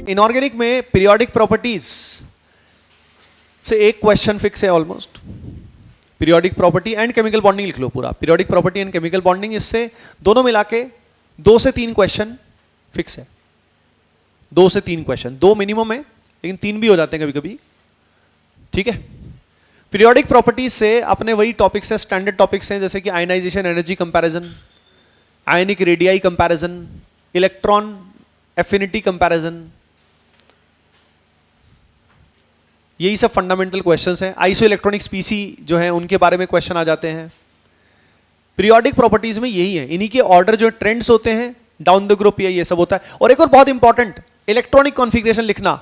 Inorganic में periodic properties से एक क्वेश्चन फिक्स है almost. Periodic property and chemical bonding लिख लो पूरा, periodic property and chemical bonding, इससे दोनों मिला के 2 से 3 क्वेश्चन फिक्स है। 2 से 3 क्वेश्चन, 2 मिनिमम है लेकिन 3 भी हो जाते हैं कभी कभी, ठीक है। पीरियोडिक प्रॉपर्टीज से अपने वही टॉपिक्स है, स्टैंडर्ड टॉपिक्स हैं, जैसे कि ionisation energy comparison, ionic radii comparison, electron affinity comparison, यही सब फंडामेंटल क्वेश्चंस हैं। आइसो इलेक्ट्रॉनिक स्पीसी जो है उनके बारे में क्वेश्चन आ जाते हैं। पीरियोडिक प्रॉपर्टीज में यही है, इन्हीं के ऑर्डर जो ट्रेंड्स होते हैं डाउन द ग्रुप, ये सब होता है। और एक और बहुत इंपॉर्टेंट, इलेक्ट्रॉनिक कॉन्फ़िगरेशन लिखना।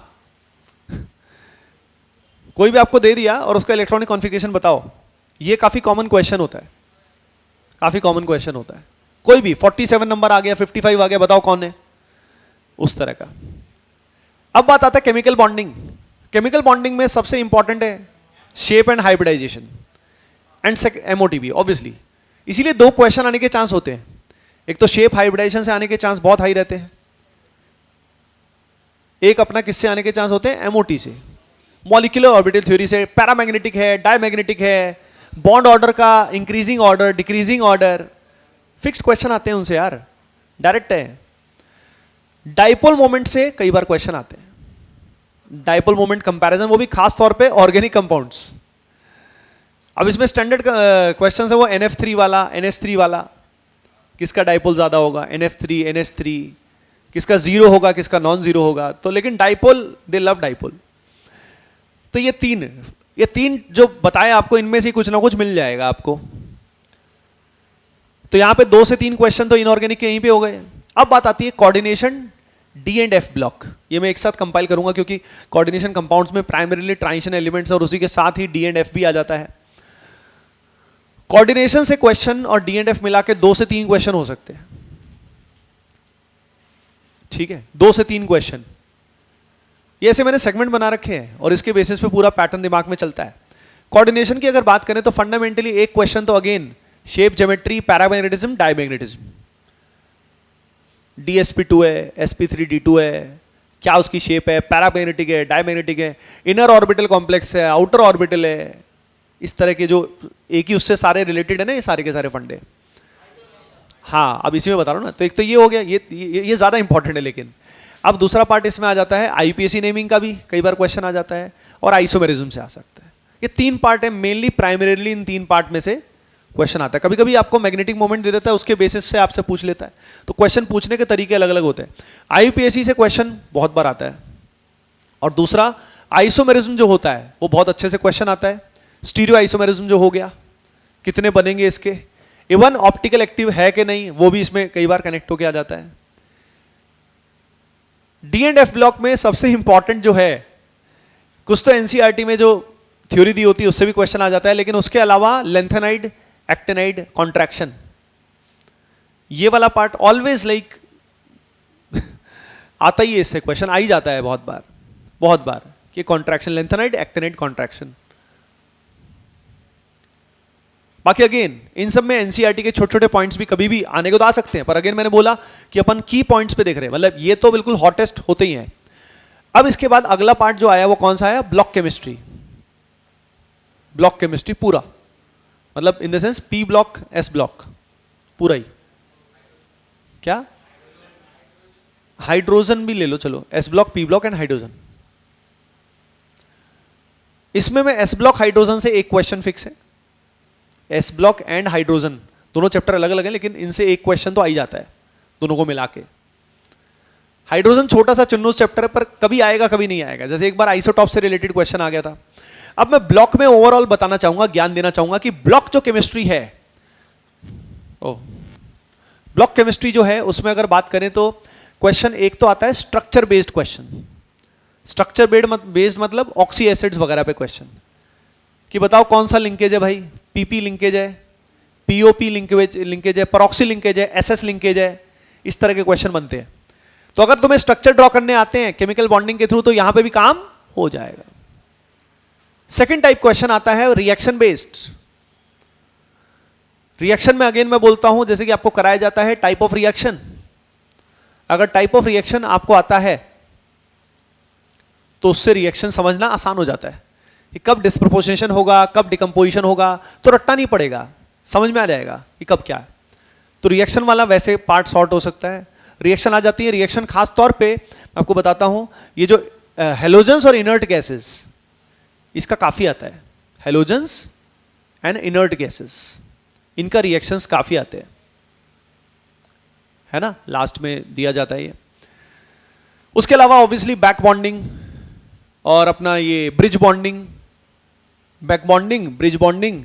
कोई भी आपको दे दिया और उसका इलेक्ट्रॉनिक कॉन्फ़िगरेशन बताओ, ये काफी कॉमन क्वेश्चन होता है, काफी कॉमन क्वेश्चन होता है। कोई भी 47 नंबर आ गया, 55 आ गया, बताओ कौन है, उस तरह का। अब बात आता है केमिकल बॉन्डिंग। केमिकल बॉन्डिंग में सबसे इंपॉर्टेंट है shape and hybridisation and MOTB obviously. इसीलिए 2 क्वेश्चन आने के चांस होते हैं। एक तो शेप हाइब्रिडाइजेशन से आने के चांस बहुत हाई रहते हैं, एक अपना किससे आने के चांस होते हैं, एमओटी से, मॉलिक्यूलर ऑर्बिटल थ्योरी से। पैरामैग्नेटिक है, डायमैग्नेटिक है, बॉन्ड ऑर्डर का increasing order, decreasing order, fixed question आते हैं उनसे यार, डायरेक्ट है। डाइपोल मोमेंट से कई बार क्वेश्चन आते हैं, डाइपोल मोमेंट कंपैरिजन, वो भी खास तौर पे ऑर्गेनिक कंपाउंड्स। अब इसमें स्टैंडर्ड क्वेश्चन है वो NF3 वाला, NH3 वाला, किसका डाइपोल ज्यादा होगा, NF3 NH3, किसका 0 होगा, किसका नॉन 0 होगा। तो लेकिन डाइपोल, दे लव डाइपोल। तो ये तीन जो बताए आपको, इनमें से कुछ ना कुछ मिल जाएगा आपको। तो यहां पे 2 से 3 क्वेश्चन तो इनऑर्गेनिक के यहीं पे हो गए। अब बात आती है coordination D and F block. ये मैं एक साथ कंपाइल करूंगा क्योंकि कोऑर्डिनेशन कंपाउंड्स में प्राइमरीली ट्रांजिशन एलिमेंट्स और उसी के साथ ही डी एंड एफ भी आ जाता है। कोऑर्डिनेशन से क्वेश्चन और डी एंड एफ मिला के 2 से 3 क्वेश्चन हो सकते हैं, ठीक है, 2 से 3 क्वेश्चन। ये ऐसे मैंने सेगमेंट बना रखे हैं और इसके बेसिस पे पूरा पैटर्न दिमाग में चलता है। कोऑर्डिनेशन की अगर बात करें तो फंडामेंटली एक क्वेश्चन तो again shape, geometry, paramagnetism, diamagnetism. DsP2 है, sp3d2 है, क्या उसकी शेप है, पैरामैग्नेटिक है, डायमैग्नेटिक है, इनर ऑर्बिटल कॉम्प्लेक्स है, आउटर ऑर्बिटल है, इस तरह के जो एक ही उससे सारे रिलेटेड है ना, ये सारे के सारे फंडे। हाँ, अब इसी में बता रहा हूँ ना। तो एक तो ये हो गया, ये ज्यादा इंपॉर्टेंट है। लेकिन अब दूसरा पार्ट इसमें आ जाता है IUPAC नेमिंग का भी कई बार क्वेश्चन आ जाता है, और आइसोमेरिज्म से आ सकता है। ये 3 पार्ट है मेनली, प्राइमरीली इन 3 पार्ट में से क्वेश्चन आता है। कभी कभी आपको मैग्नेटिक मोमेंट दे देता है, उसके बेसिस से आपसे पूछ लेता है। तो क्वेश्चन पूछने के तरीके अलग अलग होते हैं। IUPAC से क्वेश्चन बहुत बार आता है। और दूसरा आइसोमेरिज्म जो होता है वो बहुत अच्छे से क्वेश्चन आता है। स्टीरियो आइसोमेरिज्म जो हो गया, कितने बनेंगे इसके, इवन ऑप्टिकल एक्टिव है कि नहीं, वो भी इसमें कई बार कनेक्ट होकर आ जाता है। डी एंड एफ ब्लॉक में सबसे इंपॉर्टेंट जो है, कुछ तो NCERT में जो थ्योरी दी होती है उससे भी क्वेश्चन आ जाता है, लेकिन उसके अलावा लेंथेनाइड, एक्टिनाइड, कॉन्ट्रैक्शन, ये वाला पार्ट ऑलवेज लाइक आता ही है, इससे क्वेश्चन आ ही जाता है बहुत बार कि कॉन्ट्रैक्शन, लेंथेनाइड, एक्टिनाइड, कॉन्ट्रैक्शन। बाकी अगेन इन सब में NCERT के छोटे छोटे पॉइंट्स भी कभी भी आने को तो आ सकते हैं, पर अगेन मैंने बोला कि अपन की पॉइंट्स पे देख रहे हैं, मतलब ये तो बिल्कुल हॉटेस्ट होते ही हैं। अब इसके बाद अगला पार्ट जो आया वो कौन सा आया, ब्लॉक केमिस्ट्री। ब्लॉक केमिस्ट्री पूरा, मतलब in the sense P block, S block पूरा ही। क्या हाइड्रोजन भी ले लो, चलो S block, P block and hydrogen. इसमें मैं S ब्लॉक हाइड्रोजन से एक क्वेश्चन फिक्स है। S ब्लॉक एंड हाइड्रोजन दोनों चैप्टर अलग अलग हैं, लेकिन इनसे एक क्वेश्चन तो आ ही जाता है दोनों को मिला के। हाइड्रोजन छोटा सा चुन्नूस चैप्टर है, पर कभी आएगा कभी नहीं आएगा। जैसे एक बार आइसोटॉप से रिलेटेड क्वेश्चन आ गया था। अब मैं ब्लॉक में ओवरऑल बताना चाहूंगा, ज्ञान देना चाहूंगा कि ब्लॉक जो केमिस्ट्री है, ब्लॉक केमिस्ट्री जो है उसमें अगर बात करें तो क्वेश्चन एक तो आता है structure based question. Structure based मतलब ऑक्सी एसिड्स वगैरह पे क्वेश्चन, कि बताओ कौन सा लिंकेज है भाई, PP लिंकेज है, POP लिंकेज है, परऑक्सी लिंकेज है, SS लिंकेज है, इस तरह के क्वेश्चन बनते हैं। तो अगर तुम्हें स्ट्रक्चर ड्रॉ करने आते हैं केमिकल बॉन्डिंग के थ्रू, तो यहां पे भी काम हो जाएगा। सेकेंड टाइप क्वेश्चन आता है रिएक्शन बेस्ड। रिएक्शन में अगेन मैं बोलता हूं, जैसे कि आपको कराया जाता है टाइप ऑफ रिएक्शन। अगर टाइप ऑफ रिएक्शन आपको आता है तो उससे रिएक्शन समझना आसान हो जाता है कि कब डिस्प्रपोर्शनेशन होगा, कब डिकम्पोजिशन होगा, तो रट्टा नहीं पड़ेगा, समझ में आ जाएगा कि कब क्या है। तो रिएक्शन वाला वैसे पार्ट सॉर्ट हो सकता है। रिएक्शन आ जाती है, रिएक्शन खास तौर पे मैं आपको बताता हूं, ये जो हेलोजेंस और इनर्ट गैसेस, इसका काफी आता है। हेलोजेंस एंड इनर्ट गैसेस, इनका रिएक्शंस काफी आते हैं, है ना, लास्ट में दिया जाता है ये। उसके अलावा ऑब्वियसली बैक बॉन्डिंग और अपना ये bridge bonding, back bonding, bridge bonding,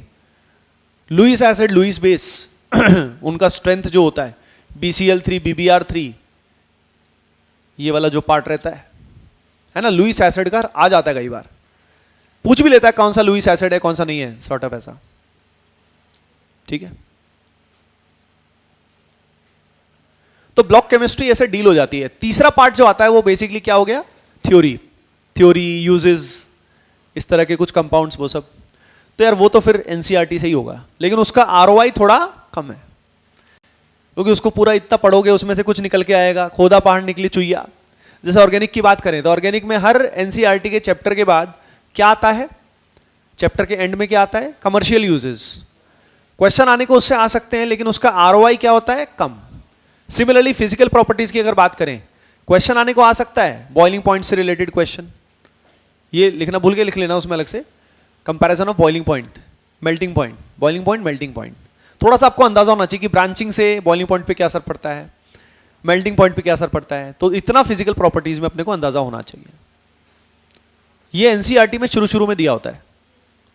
Lewis acid, Lewis base उनका स्ट्रेंथ जो होता है BCl3, BBr3, ये वाला जो पार्ट रहता है ना, लुईस एसिड का आ जाता है, कई बार पूछ भी लेता है कौन सा लुईस एसिड है कौन सा नहीं है, सॉर्ट ऑफ ऐसा, ठीक है। तो ब्लॉक केमिस्ट्री ऐसे डील हो जाती है। तीसरा पार्ट जो आता है वो बेसिकली क्या हो गया, थ्योरी यूजेस, इस तरह के कुछ कंपाउंड्स, वो सब। तो यार वो तो फिर एनसीईआरटी से ही होगा, लेकिन उसका आरओआई थोड़ा कम है, क्योंकि उसको पूरा इतना पढ़ोगे उसमें से कुछ निकल के आएगा, खोदा पहाड़ निकली चुईया। जैसे ऑर्गेनिक की बात करें तो ऑर्गेनिक में हर एनसीईआरटी के चैप्टर के बाद क्या आता है, चैप्टर के एंड में क्या आता है, कमर्शियल यूजेस। क्वेश्चन आने को उससे आ सकते हैं, लेकिन उसका आरओआई क्या होता है, कम। सिमिलरली फिजिकल प्रॉपर्टीज की अगर बात करें, क्वेश्चन आने को आ सकता है बॉइलिंग पॉइंट से रिलेटेड क्वेश्चन, ये लिखना भूल के लिख लेना उसमें अलग से, comparison of boiling point, melting point, boiling point, melting point. थोड़ा सा आपको अंदाजा होना चाहिए कि ब्रांचिंग से बॉइलिंग पॉइंट पे क्या असर पड़ता है, मेल्टिंग पॉइंट पे क्या असर पड़ता है। तो इतना फिजिकल प्रॉपर्टीज में अपने को अंदाजा होना चाहिए। ये एनसीईआरटी में शुरू में दिया होता है,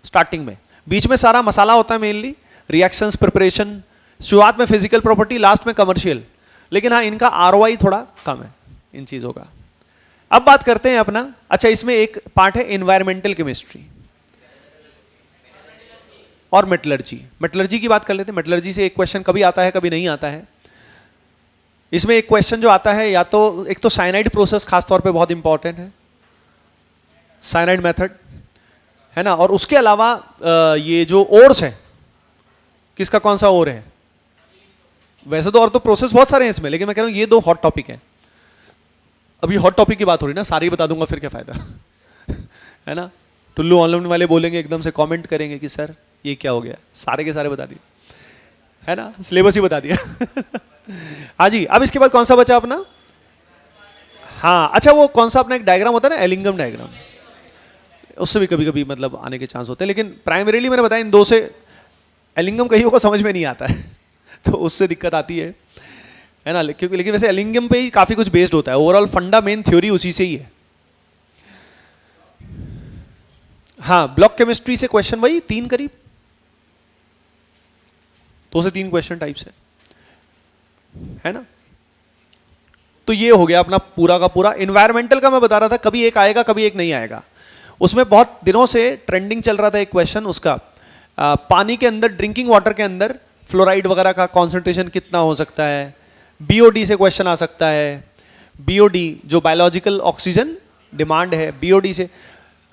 स्टार्टिंग में, बीच में सारा मसाला होता है, मेनली रिएक्शंस, प्रिपरेशन, शुरुआत में फिजिकल प्रॉपर्टी, लास्ट में कमर्शियल। लेकिन हाँ, इनका आरओआई थोड़ा कम है इन चीजों का। अब बात करते हैं अपना, अच्छा इसमें एक पार्ट है एनवायरमेंटल केमिस्ट्री और मेटलर्जी। मेटलर्जी की बात कर लेते हैं। मेटलर्जी से एक क्वेश्चन कभी आता है कभी नहीं आता है। इसमें एक क्वेश्चन जो आता है, या तो एक तो साइनाइड प्रोसेस खास तौर पे बहुत इंपॉर्टेंट है, साइनाइड मेथड, है ना, और उसके अलावा ये जो ओर्स है, किसका कौन सा ओर है, वैसे तो और तो प्रोसेस बहुत सारे हैं इसमें, लेकिन मैं कह रहा हूं ये दो हॉट टॉपिक है। अभी हॉट टॉपिक की बात हो रही ना, सारी बता दूंगा फिर क्या फायदा है ना। टुल्लू ऑनलाइन वाले बोलेंगे, एकदम से कमेंट करेंगे कि सर ये क्या हो गया, सारे के सारे बता दिए, है ना, सिलेबस ही बता दिया हाँ जी। अब इसके बाद कौन सा बचा अपना, हाँ अच्छा, वो कौन सा अपना एक डायग्राम होता है ना, एलिंगम डायग्राम, उससे भी कभी कभी मतलब आने के चांस होते हैं, लेकिन प्राइमरीली मैंने बताया इन दो से एलिंगम कहीं को समझ में नहीं आता है तो उससे दिक्कत आती है ना, क्योंकि लेकिन वैसे एलिंगम पे ही काफी कुछ बेस्ड होता है, ओवरऑल फंडा मेन थ्योरी उसी से ही है। हाँ, ब्लॉक केमिस्ट्री से क्वेश्चन वही 3 करीब 2 से 3 क्वेश्चन टाइप्स है ना। तो ये हो गया अपना पूरा का पूरा। एनवायरमेंटल का मैं बता रहा था, कभी एक आएगा कभी एक नहीं आएगा। उसमें बहुत दिनों से ट्रेंडिंग चल रहा था एक क्वेश्चन उसका, पानी के अंदर, ड्रिंकिंग वाटर के अंदर फ्लोराइड वगैरह का कॉन्सेंट्रेशन कितना हो सकता है। बीओडी से क्वेश्चन आ सकता है, बीओडी जो बायोलॉजिकल ऑक्सीजन डिमांड है, बीओडी से।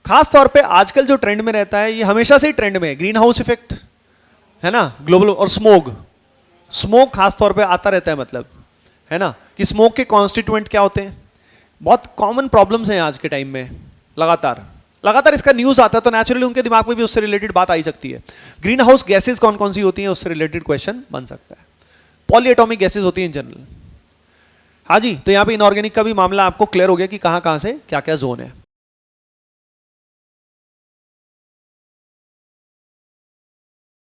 खास तौर पे आजकल जो ट्रेंड में रहता है, ये हमेशा से ही ट्रेंड में है, ग्रीन हाउस इफेक्ट, है ना, ग्लोबल, और स्मोक खास तौर पे आता रहता है, मतलब है ना, कि स्मोक के कॉन्स्टिट्यूएंट क्या होते हैं। बहुत कॉमन प्रॉब्लम्स हैं आज के टाइम में, लगातार इसका न्यूज आता है, तो नेचुरली उनके दिमाग में भी उससे रिलेटेड बात आ ही सकती है। ग्रीन हाउस गैसेज कौन कौन सी होती हैं, उससे रिलेटेड क्वेश्चन बन सकता है। पॉलीएटॉमिक गैसेज होती हैं इन जनरल। हाँ जी, तो यहाँ पे इनऑर्गेनिक का भी मामला आपको क्लियर हो गया कि कहाँ कहाँ से क्या क्या जोन है।